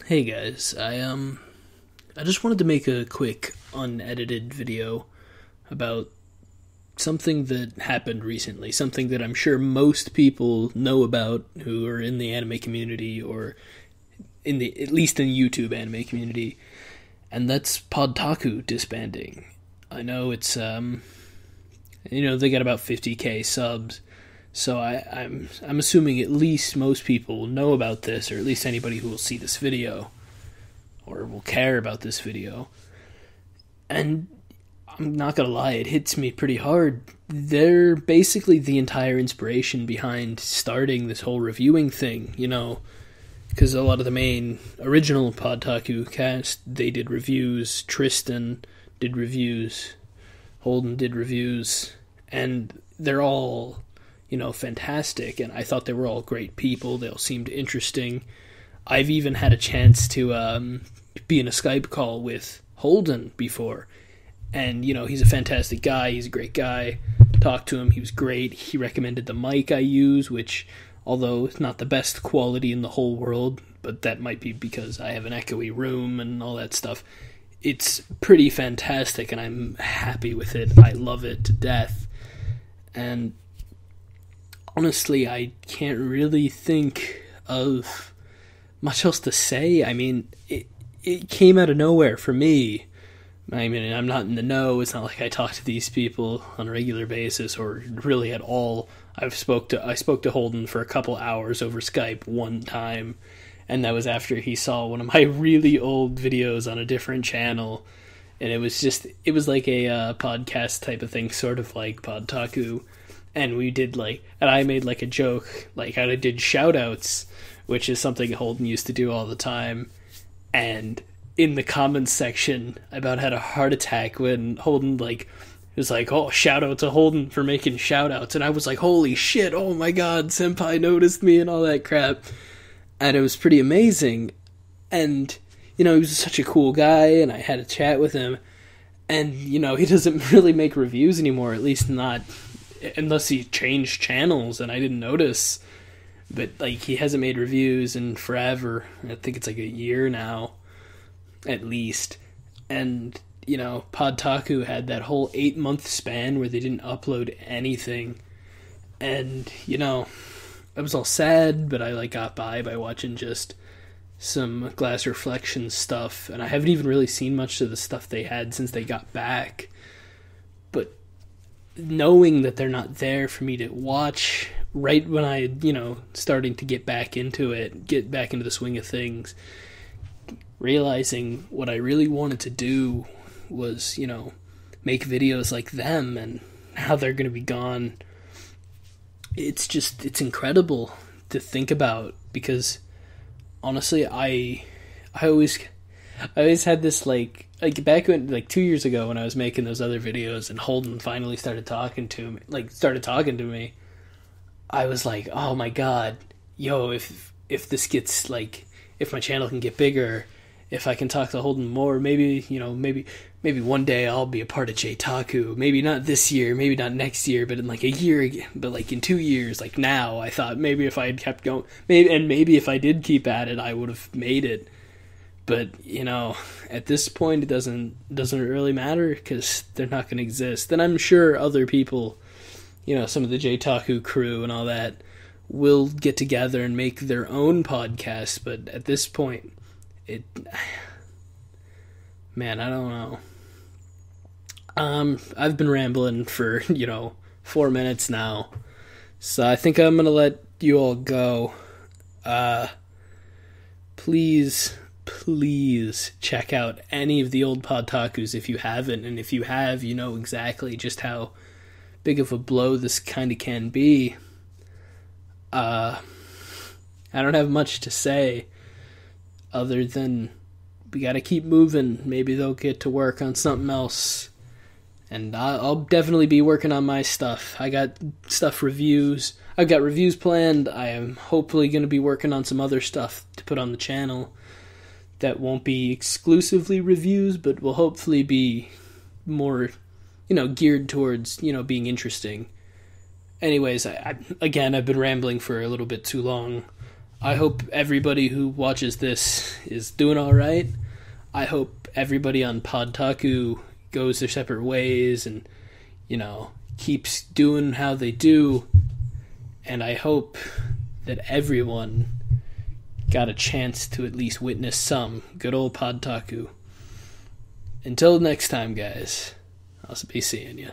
Hey guys, I just wanted to make a quick unedited video about something that happened recently, something that I'm sure most people know about who are in the anime community or at least in the YouTube anime community, and that's PodTaku disbanding. I know it's they got about 50k subs. So I'm assuming at least most people will know about this, or at least anybody who will see this video, or will care about this video. And I'm not gonna lie, it hits me pretty hard. They're basically the entire inspiration behind starting this whole reviewing thing, because a lot of the main original PodTaku cast, they did reviews, Tristan did reviews, Holden did reviews, and they're all fantastic, and I thought they were all great people. They all seemed interesting. I've even had a chance to be in a Skype call with Holden before, and he's a fantastic guy. He's a great guy. Talked to him, he was great. He recommended the mic I use, which, although it's not the best quality in the whole world, but that might be because I have an echoey room and all that stuff, it's pretty fantastic, and I'm happy with it. I love it to death. And honestly, I can't really think of much else to say. I mean, it came out of nowhere for me. I mean, I'm not in the know. It's not like I talk to these people on a regular basis or really at all. I spoke to Holden for a couple hours over Skype one time, and that was after he saw one of my really old videos on a different channel, and it was like a podcast type of thing, sort of like PodTaku. And we did and I made a joke, how I did shoutouts, which is something Holden used to do all the time. And in the comments section, I about had a heart attack when Holden, was like, oh, shout out to Holden for making shoutouts. And I was like, holy shit, oh my god, Senpai noticed me and all that crap. And it was pretty amazing. And, he was such a cool guy, and I had a chat with him. And, he doesn't really make reviews anymore, at least not unless he changed channels and I didn't notice. But he hasn't made reviews in forever. I think it's a year now, at least. And PodTaku had that whole 8-month span where they didn't upload anything, and I was all sad, but I got by watching just some Glass Reflections stuff, and I haven't even really seen much of the stuff they had since they got back. But knowing that they're not there for me to watch right when I, starting to get back into the swing of things, realizing what I really wanted to do was, make videos like them, and how they're going to be gone. It's incredible to think about, because honestly, I always had this back when 2 years ago when I was making those other videos and Holden finally started talking to me, I was like, oh my god, if this gets if my channel can get bigger, if I can talk to Holden more, maybe maybe one day I'll be a part of J-Taku. Maybe not this year, maybe not next year, but in a year, but in 2 years, now. I thought maybe if I had kept going, maybe if I did keep at it, I would have made it. But, at this point, it doesn't really matter, because they're not going to exist. And I'm sure other people, some of the J-Taku crew and all that, will get together and make their own podcast. But at this point, man, I don't know. I've been rambling for, 4 minutes now. So I think I'm going to let you all go. Please check out any of the old PodTakus if you haven't, and if you have, you know exactly just how big of a blow this kind of can be. I don't have much to say other than we gotta keep moving. Maybe they'll get to work on something else, and I'll definitely be working on my stuff. I've got reviews planned. I am hopefully going to be working on some other stuff to put on the channel that won't be exclusively reviews, but will hopefully be more, geared towards, being interesting. Anyways, I've been rambling for a little bit too long. I hope everybody who watches this is doing all right. I hope everybody on PodTaku goes their separate ways and, keeps doing how they do. And I hope that everyone got a chance to at least witness some good old PodTaku. Until next time, guys, I'll be seeing you.